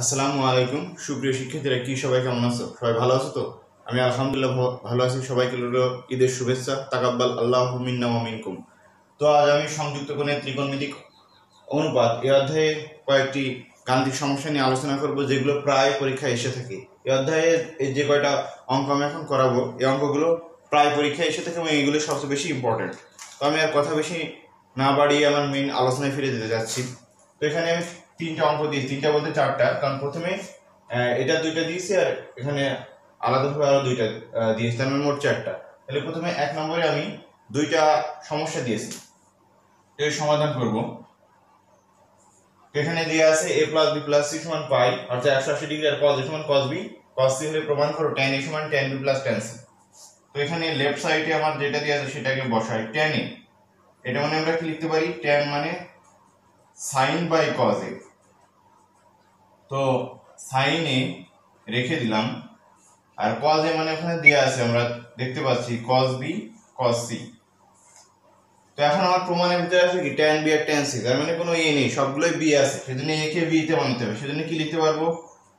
আসসালামু আলাইকুম সুপ্রিয় শিক্ষার্থীরা, কি সবাই কেমন আছো? সবাই ভালো আছো তো? আমি আলহামদুলিল্লাহ ভালো আছি। সবাইকে রইল ঈদের শুভেচ্ছা। তাকাব্বাল আল্লাহু মিন্না ওয়া মিনকুম। তো আজ আমি সংযুক্ত কোণের ত্রিকোণমিতিক অনুপাত এই অধ্যায়ে কয়েকটি গাণিতিক সমস্যা নিয়ে আলোচনা করব, যেগুলো প্রায় পরীক্ষায় এসে থাকে। এই অধ্যায়ে যে কয়টা অঙ্ক আমি এখন করাবো, এই অঙ্কগুলো প্রায় পরীক্ষায় এসে থাকে এবং এইগুলো সবচেয়ে বেশি ইম্পর্টেন্ট। তো আমি আর কথা বেশি না বাড়িয়ে আমার মেইন আলোচনায় ফিরে যেতে যাচ্ছি। তো এখানে আমি তিনটা অঙ্ক দিয়েছি, তিনটা বলতে চারটা, কারণ প্রথমে এটা দুইটা দিয়েছি আর এখানে আলাদাভাবে আরো দুইটা দিয়েছি, তার মানে মোট চারটা। তাহলে প্রথমে এক নম্বরে আমি দুইটা সমস্যা দিয়েছি, এর সমাধান করব। এখানে দেওয়া আছে a plus b plus c সমান পাই, অর্থাৎ 180 ডিগ্রি আর cos a সমান cos b, cos c হলে প্রমাণ করো tan a সমান tan b plus tan c। তো এখানে লেফট সাইডে আমার যেটা দেওয়া আছে সেটাকে বসাই tan a। এটা মানে আমরা কি লিখতে পারি, tan মানে sin বাই cos a। তো sin a রেখে দিলাম, আর cos a মানে ওখানে দেওয়া আছে, আমরা দেখতে পাচ্ছি cos b cos c। তো এখন আমার প্রমাণের ভিতরে আছে কি tan b আর tan c, তার মানে কোনো a নেই, সবগুলোই b আছে, সেজন্য a কে b তে বানাতে হবে। সেজন্য কি লিখতে পারবো,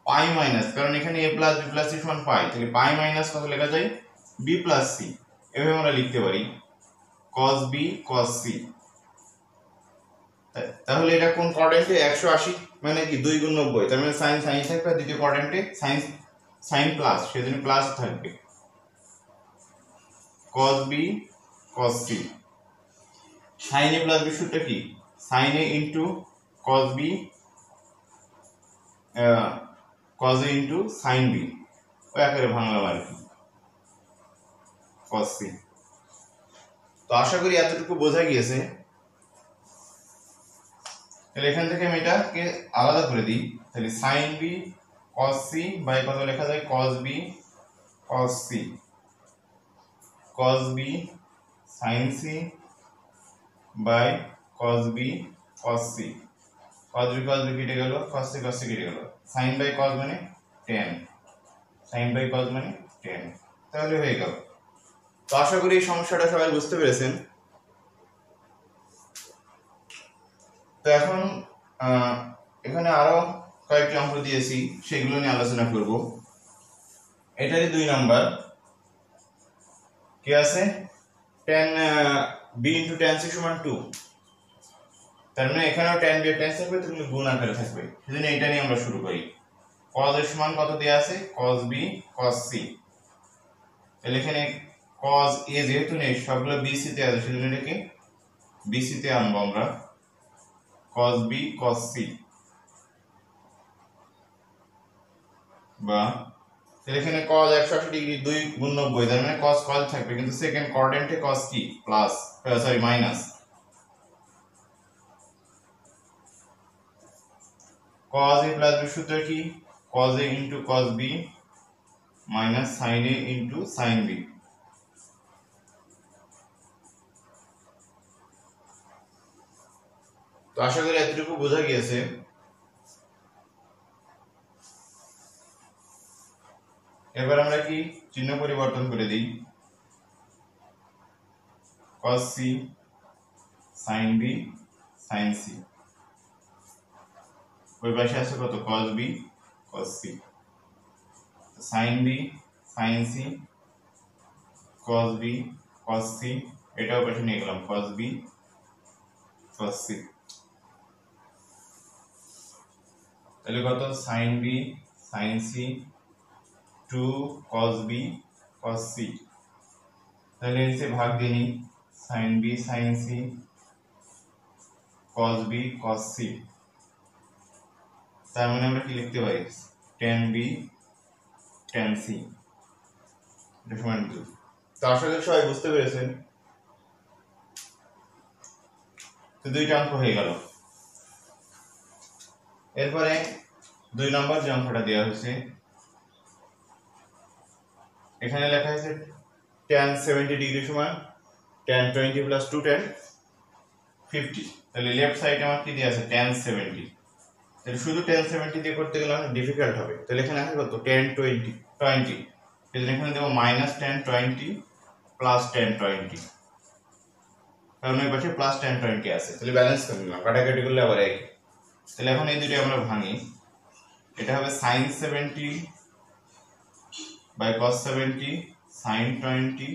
পাই মাইনাস, কারণ এখানে a plus b plus c সমান পাই, তাহলে পাই মাইনাস কত লেখা যায়, b প্লাস c। এভাবে আমরা লিখতে পারি cos b cos c। তাহলে এটা কোন কোয়াড্রেন্টে, 180 মানে কি 2 গুণ 90, তার মানে sin sin থাকবে, আর দ্বিতীয় কোয়াড্রেন্টে sin sin প্লাস, সেজন্য প্লাস থাকবে cos b cos c। sin a plus b সূত্রটা কি, sin a into cos b cos a into sin b, ওই আকারে ভাঙলাম আর কি, cos c। তো আশা করি এতটুকু বোঝা গিয়েছে। তাহলে এখান থেকে আমি এটাকে আলাদা করে দিই, তাহলে sin b cos c by কত লেখা যায়, cos b cos c, cos b sin c by cos b cos c, cos b কেটে গেল, cos c কেটে গেল, sin বাই cos মানে tan, sin বাই cos মানে tan, তাহলে হয়ে গেল। তো আশা করি এই সমস্যাটা সবাই বুঝতে পেরেছেন। তো এখন এখানে আরো কয়েকটি অঙ্ক দিয়েছি, সেগুলো নিয়ে আলোচনা করব। এটারই 2 নাম্বার কি আছে, tan b into tan c সমান 2, তার মানে এখানেও tan b আর tan c থাকবে, তাহলে গুণ আকারে থাকবে, সেজন্য এটা নিয়ে আমরা শুরু করি। cos এর সমান কত দেয়া আছে, cos b cos c। তাহলে এখানে cos a যেহেতু নেই, সবগুলো bc তে আছে, সেজন্য এটাকে bc তে আনবো আমরা, cos b cos c। বা তাহলে এখানে cos 180 ডিগ্রি 2 গুণ 90, তার মানে cos cos থাকবে, কিন্তু সেকেন্ড কোয়াড্রেন্টে cos কি plus, sorry minus, cos a plus b সূত্র কি, cos a into cos b minus sin a into sin b। তো আশা করি এতটুকু বোঝা গিয়েছে। এবার আমরা কি চিহ্ন পরিবর্তন করে দিই, cos c sin b sin c, ওই পাশে আছে কত, cos b cos c, sin b sin c cos b cos c, এটাও পাশে নিয়ে গেলাম cos b cos c। তাহলে কত, sin b sin c 2 cos b cos c। তাহলে নিচে ভাগ দিয়ে নিই, sin b sin c cos b cos c, তার মানে আমরা কি লিখতে পারি, tan b tan c এটা সমান 2। তো আশা করি সবাই বুঝতে পেরেছেন। তো দুইটা অঙ্ক হয়ে গেল। এরপরে 2 নম্বর যে অঙ্কটা দেওয়া হয়েছে, এখানে লেখা আছে tan 70 ডিগ্রি সমান tan 20 প্লাস 2 tan 50। তাহলে লেফট সাইডে আমার কি দেওয়া আছে, tan 70। তাহলে শুধু tan 70 দিয়ে করতে গেলে অনেক ডিফিকাল্ট হবে। তাহলে এখানে আছে কত, tan 20 20, তাহলে এখানে দেব মাইনাস tan 20 প্লাস tan 20, কারণ এই পাশে প্লাস tan 20 আছে, তাহলে ব্যালেন্স করে নিলাম, কাটাকাটি করলে আবার একই। তাহলে এখন এই দুটো আমরা ভাঙি, এটা হবে sin 70 by cos 70 sin 20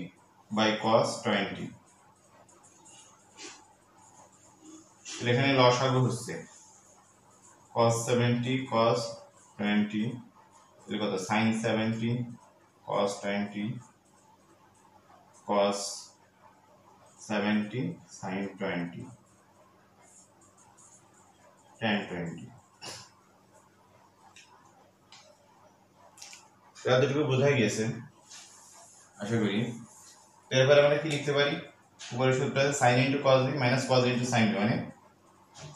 by cos 20। এখানে লসাগু হচ্ছে cos 70 cos 20 এর কত sin 70 cos 20 cos 70 sin 20 tan 20। এতটুকু বোঝা গিয়েছে আশা করি। এরপরে আমরা কি লিখতে পারি, উপরের সূত্রটা sin into cos b minus cos a into sin b মানে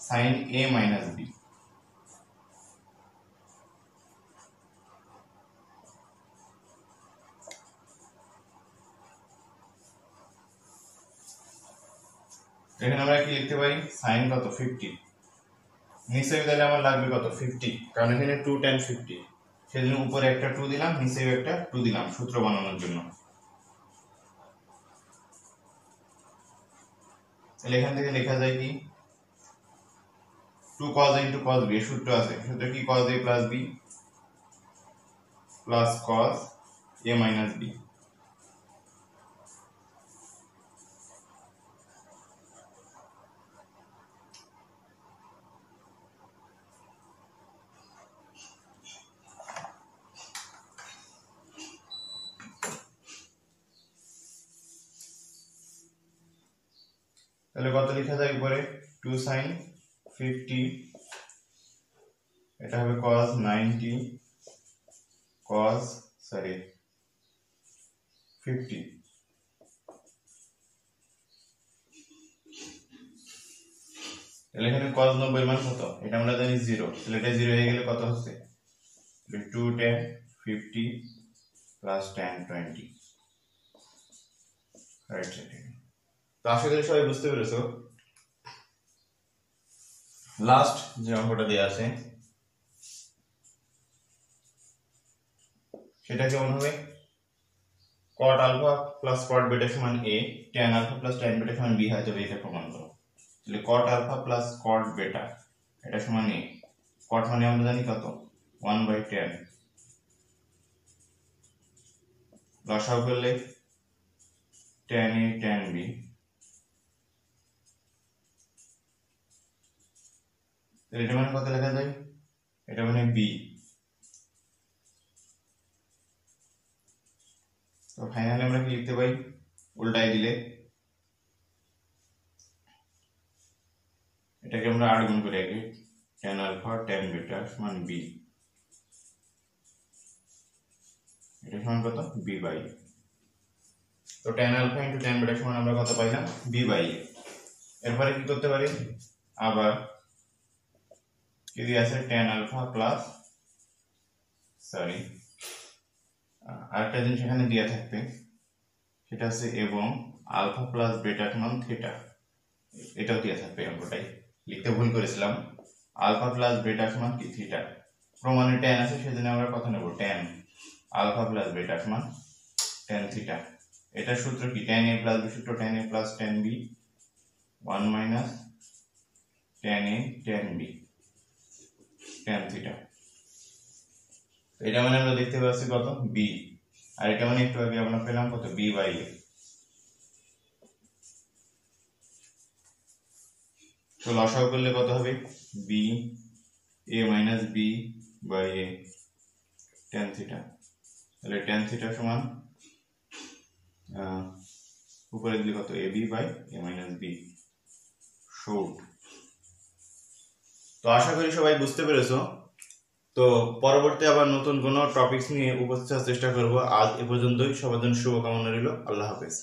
sin a minus b। এখানে আমরা কি লিখতে পারি sin কত 50, নিচে তাহলে আমার লাগবে কত 50, কারণ এখানে 2 tan 50, সেজন্য উপরে একটা 2 দিলাম নিচে একটা 2 দিলাম সূত্র বানানোর জন্য। তাহলে এখান থেকে লেখা যায় কি 2 cos a into cos b, সূত্র আছে, সূত্র কি cos a plus b plus cos a minus b। তাহলে কত লেখা যায় উপরে 2 sin 50, এটা হবে cos 90 cos 50। তাহলে এখানে cos 90 এর মান কত, এটা আমরা জানি 0, তাহলে এটা 0 হয়ে গেলে কত হচ্ছে 2 tan 50 plus tan 20 right side. তো আশা করি সবাই বুঝতে পেরেছো। লাস্ট যে অঙ্কটা দেয়া আছে সেটা কেমন হবে, cot alpha plus cot beta সমান a, tan alpha plus tan beta সমান b হয় যাবে, এটা প্রমাণ করো। তাহলে cot alpha plus cot beta এটা সমান a, cot মানে আমরা জানি কত 1/10, লসাগু করলে tan a tan b, এটা মানে কত লেখা যায়, এটা মানে b। তো ফাইনালি আমরা কি লিখতে পারি, উল্টাই দিলে এটাকে আমরা 8 গুণ করে আগে tan alpha tan beta সমান b, এটা সমান কত b/a। তো tan alpha into tan beta সমান আমরা কত পাইলাম b/a। এরপরে কি করতে পারি, আবার কি দিয়ে আছে tan alpha plus আরেকটা জিনিস এখানে দেয়া থাকবে, সেটা আছে এবং আলফা প্লাস বেটা সমান থিটা, এটাও দেয়া থাকবে। অঙ্কটাই লিখতে ভুল করেছিলাম, আলফা প্লাস বেটা সমান কি থিটা, প্রমাণে tan আছে সেজন্য আমরা কত নেব tan আলফা প্লাস বেটা সমান tan থিটা। এটা সূত্র কি tan a প্লাস b, সূত্র tan a plus tan b 1 minus tan a tan b tan theta. এটা মানে আমরা দেখতে পাচ্ছি কত b, আর এটা মানে একটু আগে আমরা পেলাম কত b/a। তো লসাগু করলে কত হবে b a minus b/a tan theta. তাহলে tan থিটা সমান উপরে দিলে কত ab/a minus b শর্ট। তো আশা করি সবাই বুঝতে পেরেছো। তো পরবর্তী আবার নতুন কোনো টপিকস নিয়ে উপস্থিত হওয়ার চেষ্টা করব। আজ এ পর্যন্তই, সবার জন্য শুভকামনা রইল। আল্লাহ হাফেজ।